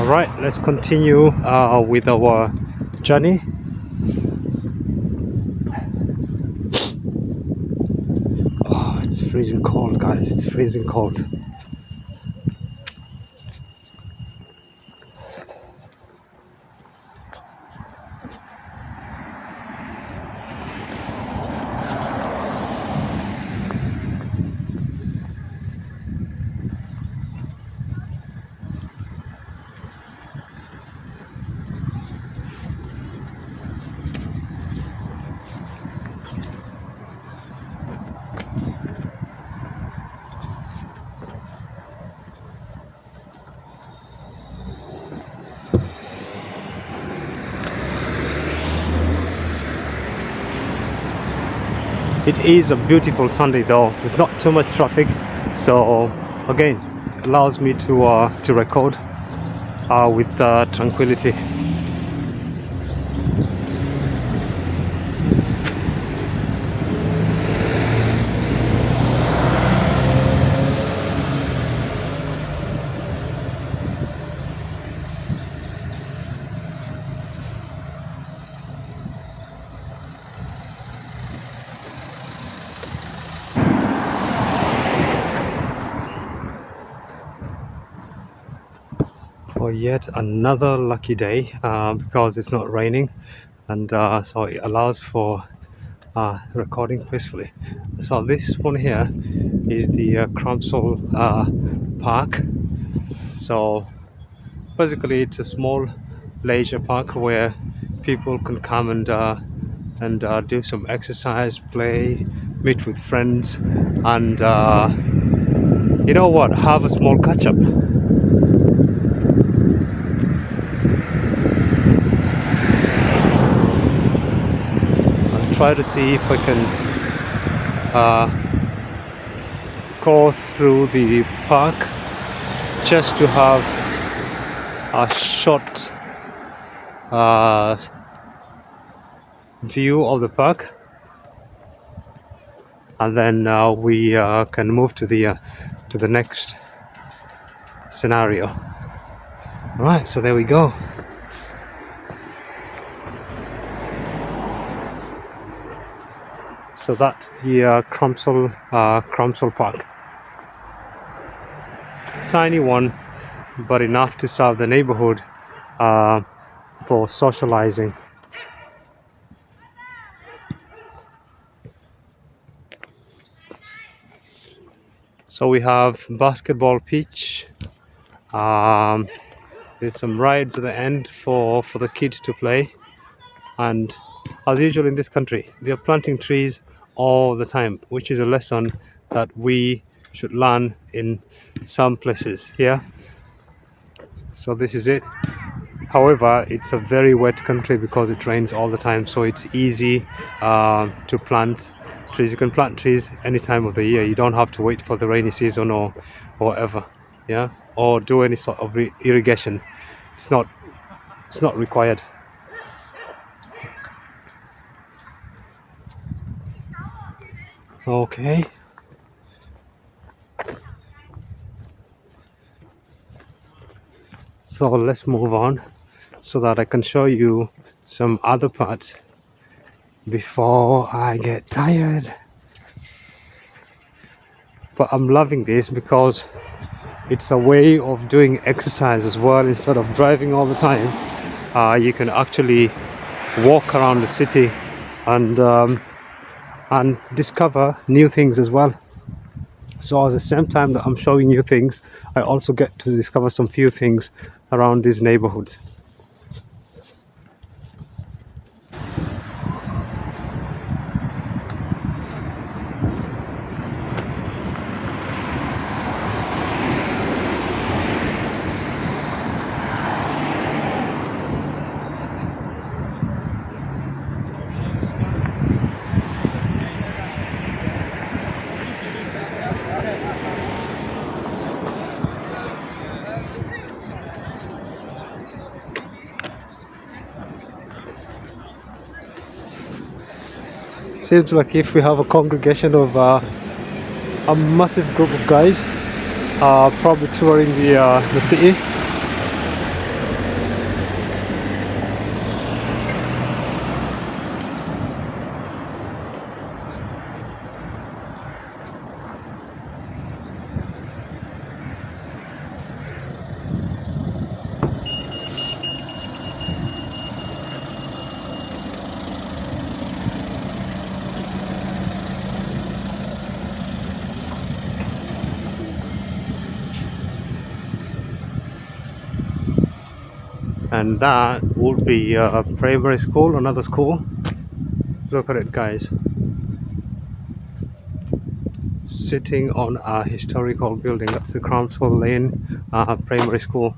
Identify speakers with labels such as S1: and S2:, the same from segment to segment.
S1: Alright, let's continue with our journey. Oh, it's freezing cold, guys. It's freezing cold. It is a beautiful Sunday though. There's not too much traffic, so again, allows me to record with tranquility. For yet another lucky day because it's not raining, and so it allows for recording peacefully. So this one here is the Crumpsall Park. So basically it's a small leisure park where people can come and do some exercise, play, meet with friends, and you know what, have a small catch up. Try to see if I can go through the park just to have a short view of the park, and then we can move to the next scenario. All right, so there we go. So that's the Crumpsall Park. Tiny one, but enough to serve the neighborhood for socializing. So we have basketball pitch. There's some rides at the end for the kids to play, and as usual in this country, they are planting trees all the time, which is a lesson that we should learn in some places here. So this is it. However, it's a very wet country because it rains all the time, so it's easy to plant trees. You can plant trees any time of the year. You don't have to wait for the rainy season or whatever, yeah, or do any sort of irrigation. It's not required. Okay. So let's move on so that I can show you some other parts before I get tired. But I'm loving this because it's a way of doing exercise as well. Instead of driving all the time, you can actually walk around the city and discover new things as well. So at the same time that I'm showing you things, I also get to discover some few things around these neighborhoods. Seems like if we have a congregation of a massive group of guys probably touring the city. and that would be a primary school, another school. Look at it, guys, sitting on a historical building. That's the Crumpsall Lane Primary School.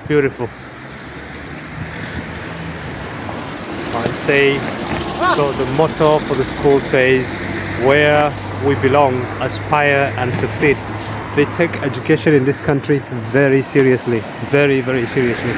S1: Beautiful. I say, so the motto for the school says, where we belong, aspire and succeed. They take education in this country very seriously, very, very seriously.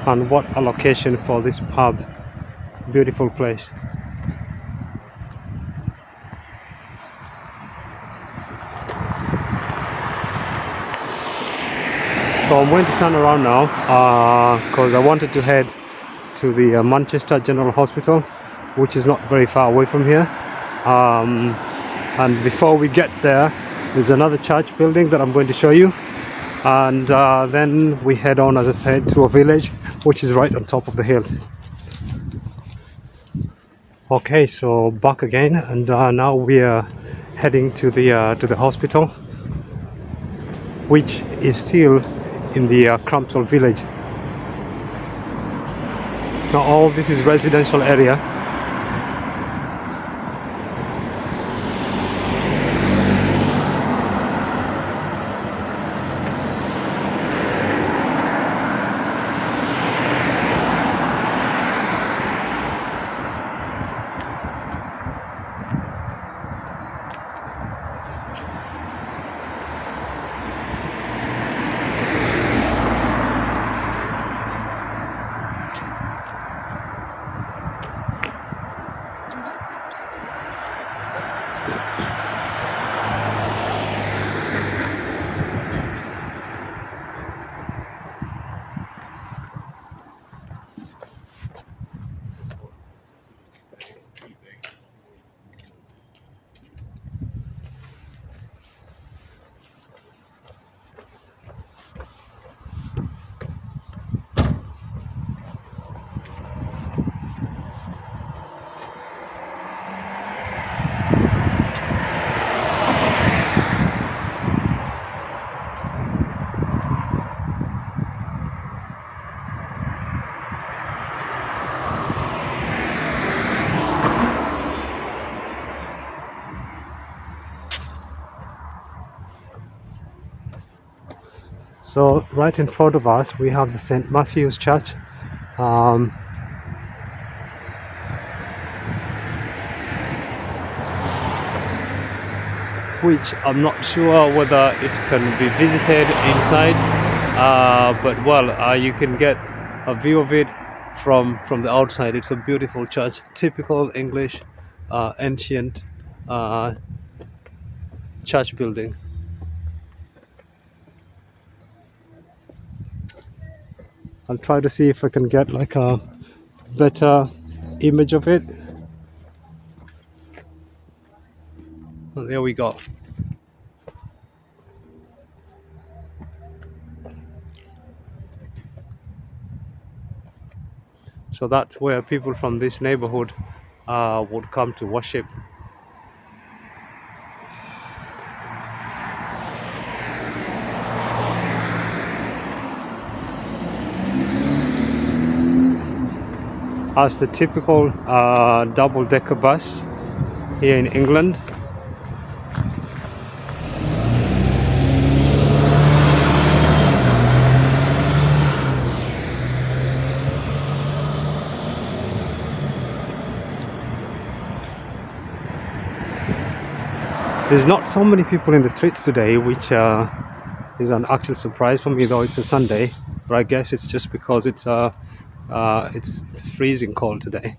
S1: And what a location for this pub. Beautiful place. So I'm going to turn around now because I wanted to head to the Manchester General Hospital, which is not very far away from here. And before we get there, there's another church building that I'm going to show you. And then we head on, as I said, to a village which is right on top of the hill. Okay, so back again, and now we are heading to the hospital, which is still in the Crumpsall village. Now all this is residential area. So right in front of us we have the St. Matthew's Church, which I'm not sure whether it can be visited inside, but well, you can get a view of it from the outside. It's a beautiful church, typical English ancient church building. I'll try to see if I can get like a better image of it. Well, there we go. So that's where people from this neighborhood would come to worship. As the typical double-decker bus here in England. There's not so many people in the streets today, which is an actual surprise for me, though it's a Sunday. But I guess it's just because it's freezing cold today.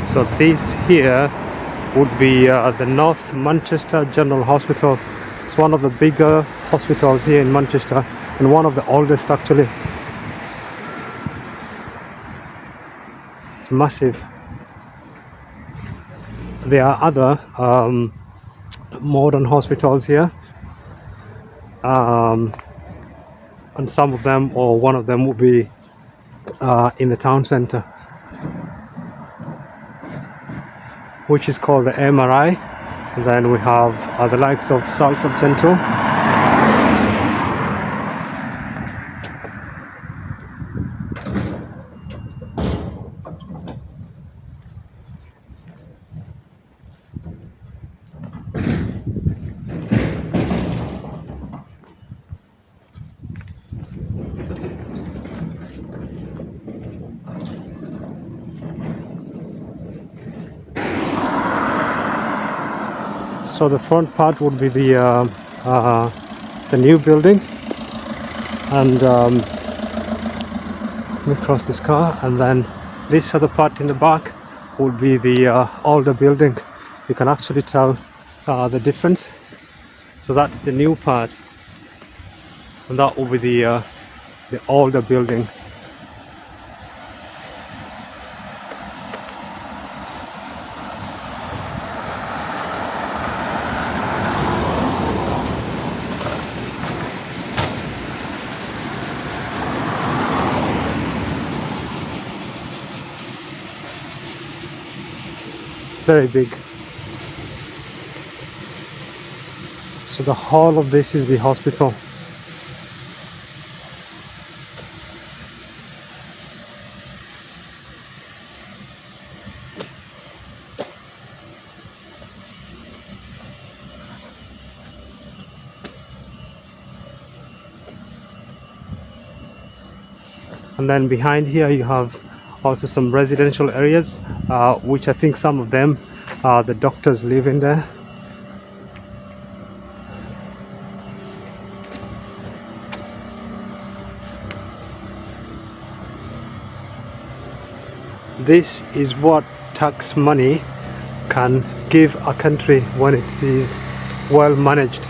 S1: So this here would be the North Manchester General Hospital. It's one of the bigger hospitals here in Manchester and one of the oldest actually. It's massive. There are other modern hospitals here, and some of them, or one of them, will be in the town centre, which is called the MRI. And then we have the likes of Salford Central. So the front part would be the new building, and let me cross this car, and then this other part in the back would be the older building. You can actually tell the difference. So that's the new part, and that will be the older building. Very big. So the whole of this is the hospital. And then behind here you have also some residential areas, which I think some of them the doctors live in there. This is what tax money can give a country when it is well managed.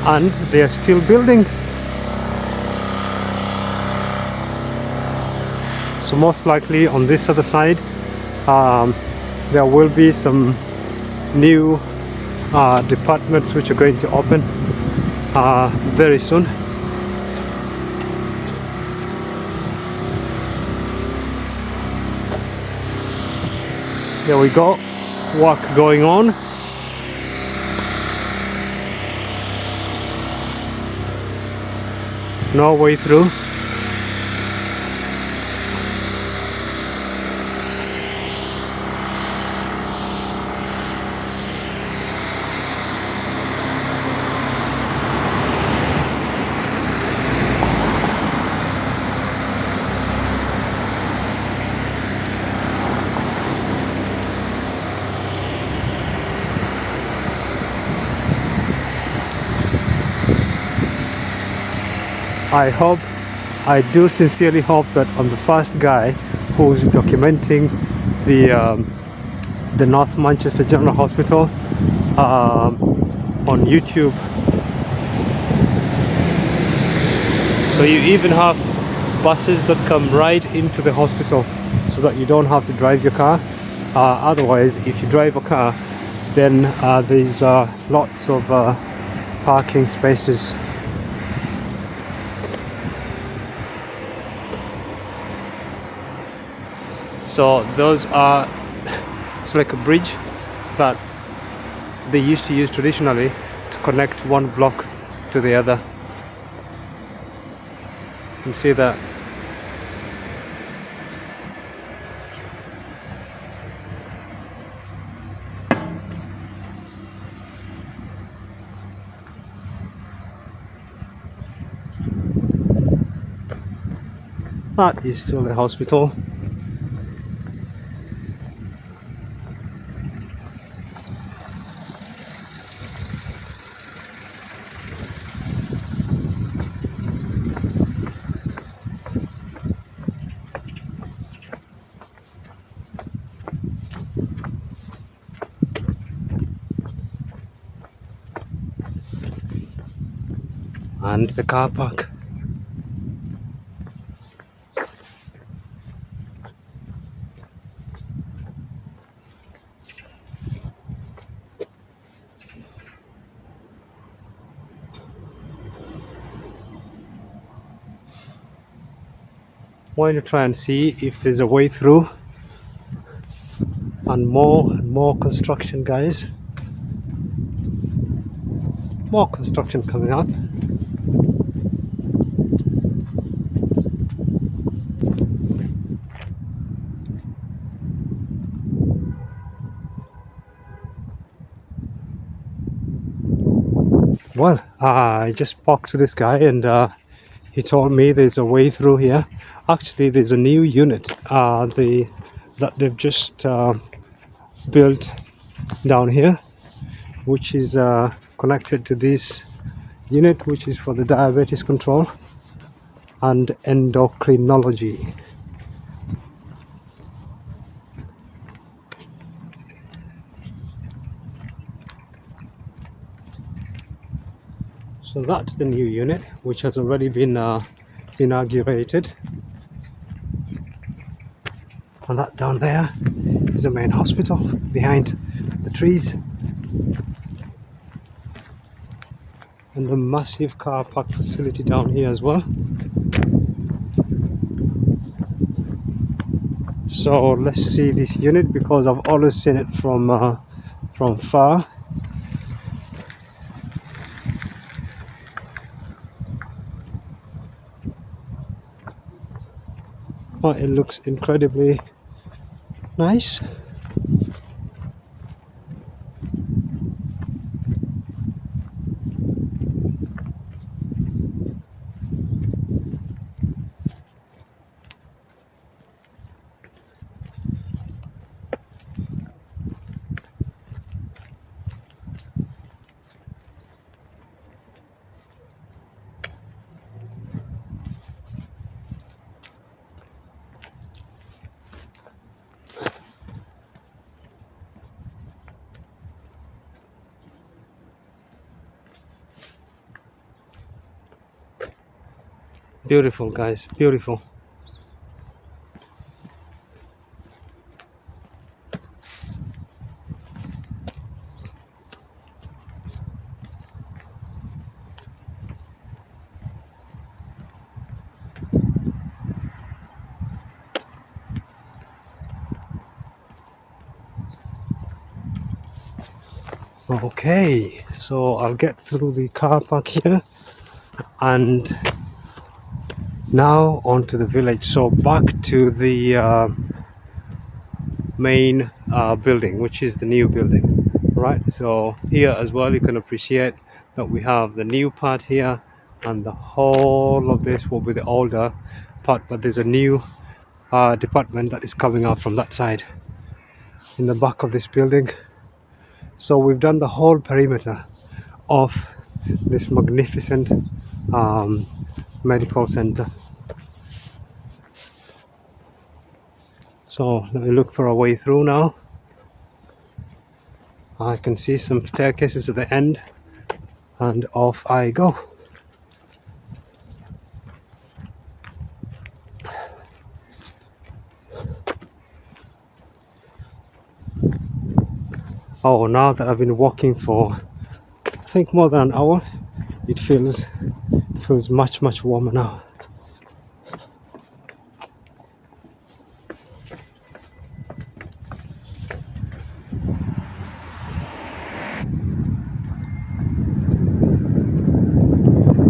S1: And they are still building. So most likely on this other side there will be some new departments which are going to open very soon. There we go, work going on. No way through. I do sincerely hope that on the first guy who's documenting the North Manchester General Hospital on YouTube. So you even have buses that come right into the hospital so that you don't have to drive your car. Otherwise, if you drive a car, then there's lots of parking spaces. So those are, it's like a bridge that they used to use traditionally to connect one block to the other. You can see that. That is still the hospital. And the car park. Going to try and see if there's a way through. And more construction, guys. More construction coming up. Well, I just spoke to this guy and he told me there's a way through here. Actually, there's a new unit that they've just built down here, which is connected to this unit, which is for the diabetes control and endocrinology. So that's the new unit, which has already been inaugurated. And that down there is the main hospital behind the trees. And a massive car park facility down here as well. So let's see this unit because I've always seen it from far. Oh, it looks incredibly nice. Beautiful, guys, beautiful. Okay, so I'll get through the car park here and now onto the village. So back to the main building, which is the new building, right? So here as well you can appreciate that we have the new part here and the whole of this will be the older part, but there's a new department that is coming out from that side in the back of this building. So we've done the whole perimeter of this magnificent Medical Center. So let me look for a way through now. I can see some staircases at the end, and off I go. Oh, now that I've been walking for I think more than an hour, it feels much warmer now.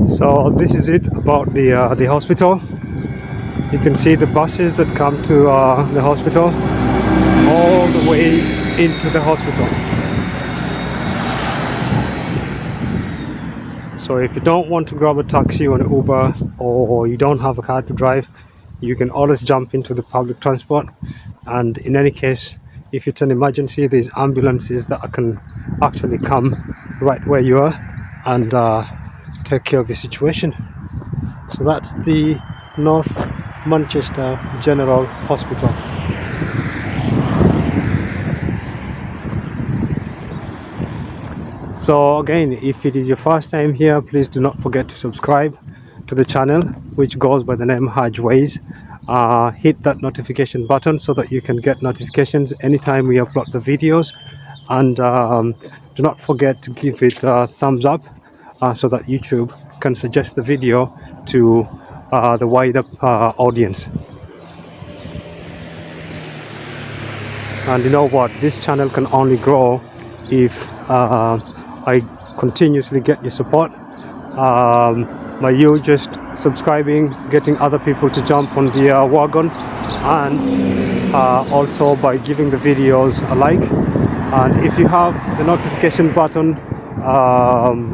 S1: So this is it about the hospital. You can see the buses that come to the hospital all the way into the hospital. So if you don't want to grab a taxi or an Uber, or you don't have a car to drive, you can always jump into the public transport. And in any case, if it's an emergency, there's ambulances that can actually come right where you are and take care of the situation. So that's the North Manchester General Hospital. So again, if it is your first time here, please do not forget to subscribe to the channel, which goes by the name Hajways. Hit that notification button so that you can get notifications anytime we upload the videos, and do not forget to give it a thumbs up so that YouTube can suggest the video to the wider audience. And you know what, this channel can only grow if I continuously get your support by you just subscribing, getting other people to jump on the wagon, and also by giving the videos a like. And if you have the notification button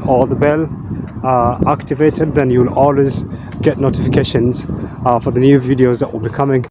S1: or the bell activated, then you'll always get notifications for the new videos that will be coming.